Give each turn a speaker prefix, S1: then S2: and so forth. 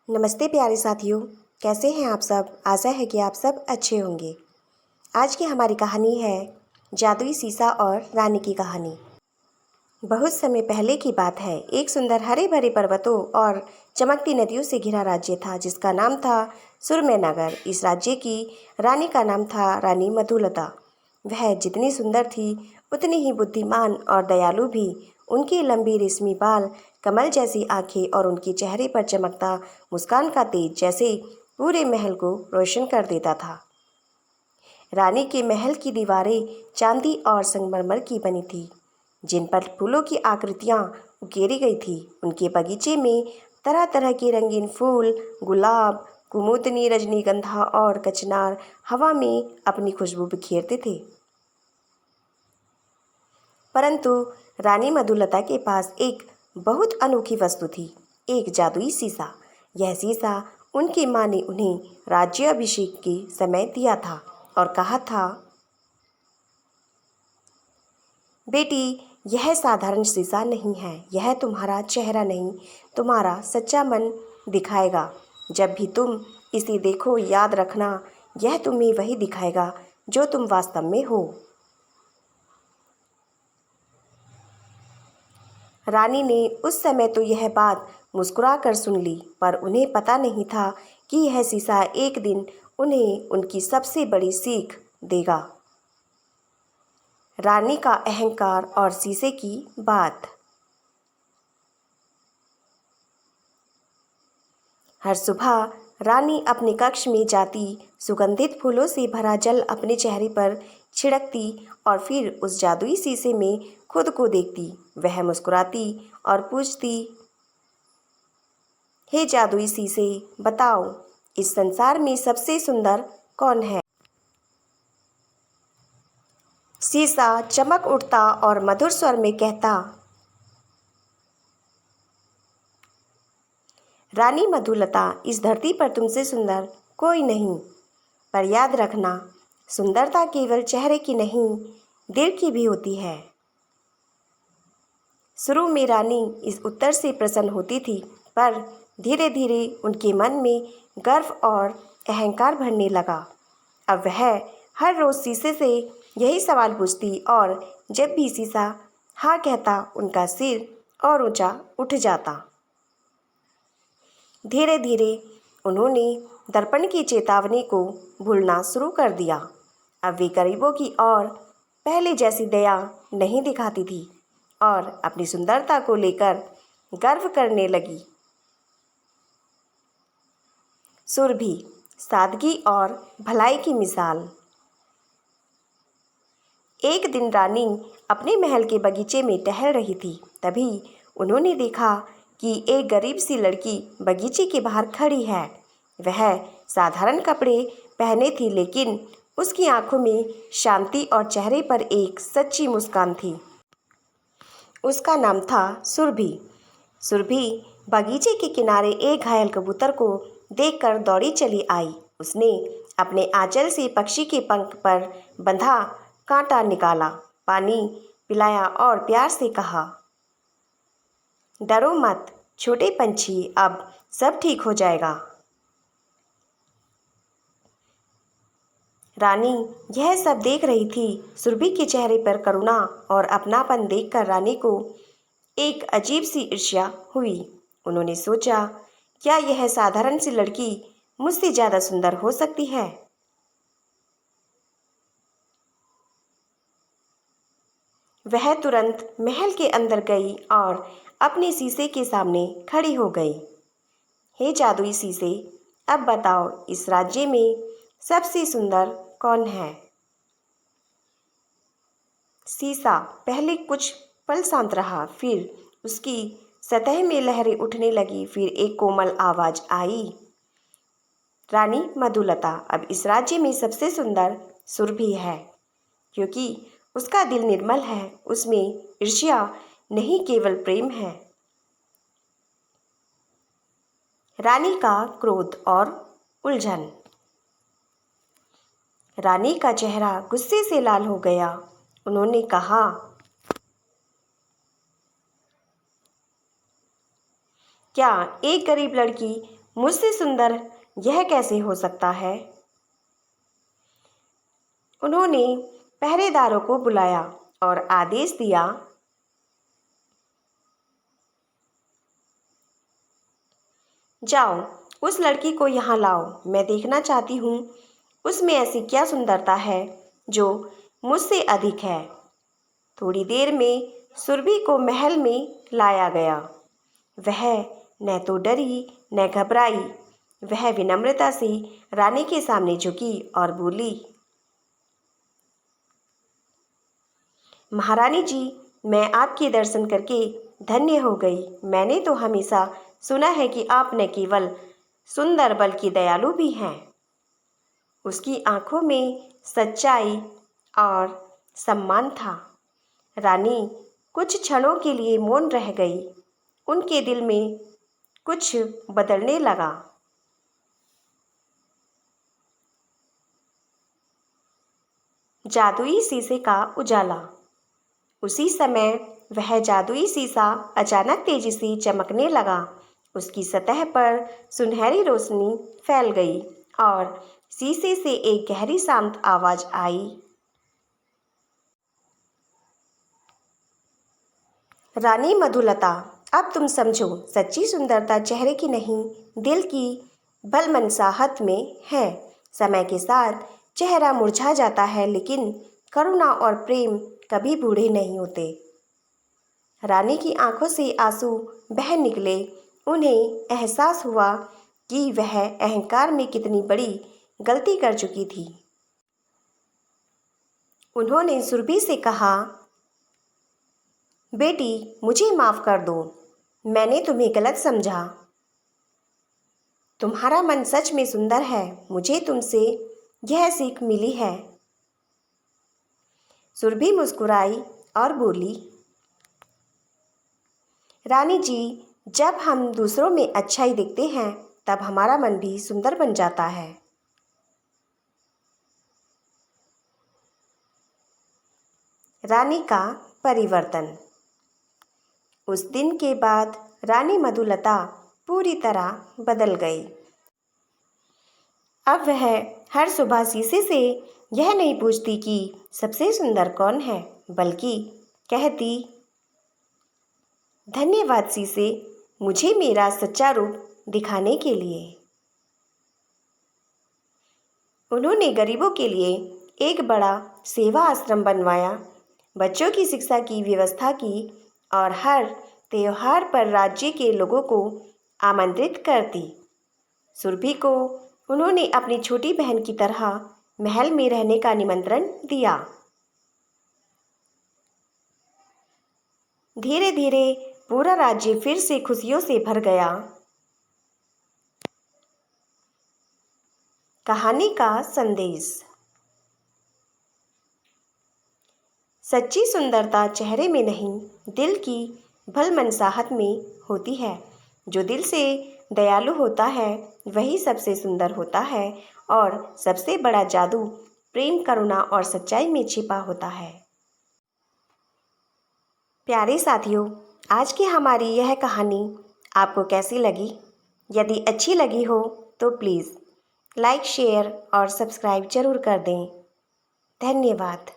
S1: नमस्ते प्यारे साथियों। कैसे हैं आप सब। आशा है कि आप सब अच्छे होंगे। आज की हमारी कहानी है जादुई सीसा और रानी की कहानी। बहुत समय पहले की बात है। एक सुंदर हरे भरे पर्वतों और चमकती नदियों से घिरा राज्य था जिसका नाम था सुरमेनगर। इस राज्य की रानी का नाम था रानी मधुलता। वह जितनी सुंदर थी उतनी ही बुद्धिमान और दयालु भी। उनकी लंबी रेशमी बाल, कमल जैसी आंखें और उनके चेहरे पर चमकता मुस्कान का तेज जैसे पूरे महल को रोशन कर देता था। रानी के महल की दीवारें चांदी और संगमरमर की बनी थी जिन पर फूलों की आकृतियां उकेरी गई थी। उनके बगीचे में तरह तरह के रंगीन फूल, गुलाब, कुमुदनी, रजनीगंधा और कचनार हवा में अपनी खुशबू बिखेरते थे। परंतु रानी मधुलता के पास एक बहुत अनोखी वस्तु थी, एक जादुई सीसा। यह सीसा उनकी माँ ने उन्हें राज्याभिषेक के समय दिया था और कहा था, बेटी, यह साधारण सीसा नहीं है। यह तुम्हारा चेहरा नहीं, तुम्हारा सच्चा मन दिखाएगा। जब भी तुम इसे देखो, याद रखना, यह तुम्हें वही दिखाएगा जो तुम वास्तव में हो। रानी ने उस समय तो यह बात मुस्कुरा कर सुन ली, पर उन्हें पता नहीं था कि यह शीशा एक दिन उन्हें उनकी सबसे बड़ी सीख देगा। रानी का अहंकार और शीशे की बात। हर सुबह रानी अपने कक्ष में जाती, सुगंधित फूलों से भरा जल अपने चेहरे पर छिड़कती और फिर उस जादुई शीशे में खुद को देखती। वह मुस्कुराती और पूछती, हे जादुई शीशे, बताओ, इस संसार में सबसे सुंदर कौन है। शीशा चमक उठता और मधुर स्वर में कहता, रानी मधुलता, इस धरती पर तुमसे सुंदर कोई नहीं। पर याद रखना, सुंदरता केवल चेहरे की नहीं, दिल की भी होती है। शुरू में रानी इस उत्तर से प्रसन्न होती थी, पर धीरे धीरे उनके मन में गर्व और अहंकार भरने लगा। अब वह हर रोज़ शीशे से यही सवाल पूछती और जब भी शीशा हाँ कहता, उनका सिर और ऊंचा उठ जाता। धीरे धीरे उन्होंने दर्पण की चेतावनी को भूलना शुरू कर दिया। अब वे गरीबों की ओर पहले जैसी दया नहीं दिखाती थी और अपनी सुंदरता को लेकर गर्व करने लगी। सुरभि, सादगी और भलाई की मिसाल। एक दिन रानी अपने महल के बगीचे में टहल रही थी। तभी उन्होंने देखा कि एक गरीब सी लड़की बगीचे के बाहर खड़ी है। वह साधारण कपड़े पहने थी, लेकिन उसकी आंखों में शांति और चेहरे पर एक सच्ची मुस्कान थी। उसका नाम था सुरभि। सुरभि बगीचे के किनारे एक घायल कबूतर को देखकर दौड़ी चली आई। उसने अपने आंचल से पक्षी के पंख पर बंधा कांटा निकाला, पानी पिलाया और प्यार से कहा, डरो मत छोटे पंछी, अब सब ठीक हो जाएगा। रानी यह सब देख रही थी। सुरभि के चेहरे पर करुणा और अपनापन देखकर रानी को एक अजीब सी ईर्ष्या हुई। उन्होंने सोचा, क्या यह साधारण सी लड़की मुझसे ज़्यादा सुंदर हो सकती है। वह तुरंत महल के अंदर गई और अपने शीशे के सामने खड़ी हो गई। हे जादुई शीशे, अब बताओ, इस राज्य में सबसे सुंदर कौन है। शीशा पहले कुछ पल शांत रहा, फिर उसकी सतह में लहरें उठने लगी। फिर एक कोमल आवाज आई, रानी मधुलता, अब इस राज्य में सबसे सुंदर सुरभि है, क्योंकि उसका दिल निर्मल है, उसमें ईर्ष्या नहीं, केवल प्रेम है। रानी का क्रोध और उलझन। रानी का चेहरा गुस्से से लाल हो गया। उन्होंने कहा, क्या एक गरीब लड़की मुझसे सुंदर यह कैसे हो सकता है। उन्होंने पहरेदारों को बुलाया और आदेश दिया, जाओ उस लड़की को यहाँ लाओ। मैं देखना चाहती हूँ उसमें ऐसी क्या सुंदरता है जो मुझसे अधिक है। थोड़ी देर में सुरभि को महल में लाया गया। वह न तो डरी न घबराई। वह विनम्रता से रानी के सामने झुकी और बोली, महारानी जी, मैं आपके दर्शन करके धन्य हो गई। मैंने तो हमेशा सुना है कि आप न केवल सुंदर बल्कि दयालु भी हैं। उसकी आंखों में सच्चाई और सम्मान था। रानी कुछ क्षणों के लिए मौन रह गई। उनके दिल में कुछ बदलने लगा। जादुई शीशे का उजाला। उसी समय वह जादुई शीशा अचानक तेजी से चमकने लगा। उसकी सतह पर सुनहरी रोशनी फैल गई और शीशे से एक गहरी शांत आवाज आई, रानी मधुलता, अब तुम समझो, सच्ची सुंदरता चेहरे की नहीं, दिल की भलमनसाहत में है। समय के साथ चेहरा मुरझा जाता है, लेकिन करुणा और प्रेम कभी बूढ़े नहीं होते। रानी की आंखों से आंसू बह निकले। उन्हें एहसास हुआ कि वह अहंकार में कितनी बड़ी गलती कर चुकी थी। उन्होंने सुरभि से कहा, बेटी, मुझे माफ़ कर दो। मैंने तुम्हें गलत समझा। तुम्हारा मन सच में सुंदर है। मुझे तुमसे यह सीख मिली है। सुरभि मुस्कुराई और बोली, रानी जी, जब हम दूसरों में अच्छाई देखते हैं तब हमारा मन भी सुंदर बन जाता है। रानी का परिवर्तन। उस दिन के बाद रानी मधुलता पूरी तरह बदल गई। अब वह हर सुबह शीशे से यह नहीं पूछती कि सबसे सुंदर कौन है, बल्कि कहती, धन्यवाद शीशे, मुझे मेरा सच्चा रूप दिखाने के लिए। उन्होंने गरीबों के लिए एक बड़ा सेवा आश्रम बनवाया, बच्चों की शिक्षा की व्यवस्था की और हर त्योहार पर राज्य के लोगों को आमंत्रित करती। सुरभि को उन्होंने अपनी छोटी बहन की तरह महल में रहने का निमंत्रण दिया। धीरे धीरे पूरा राज्य फिर से खुशियों से भर गया। कहानी का संदेश। सच्ची सुंदरता चेहरे में नहीं, दिल की भलमनसाहत में होती है। जो दिल से दयालु होता है वही सबसे सुंदर होता है, और सबसे बड़ा जादू प्रेम, करुणा और सच्चाई में छिपा होता है। प्यारे साथियों, आज की हमारी यह कहानी आपको कैसी लगी? यदि अच्छी लगी हो तो प्लीज़ लाइक, शेयर और सब्सक्राइब ज़रूर कर दें। धन्यवाद।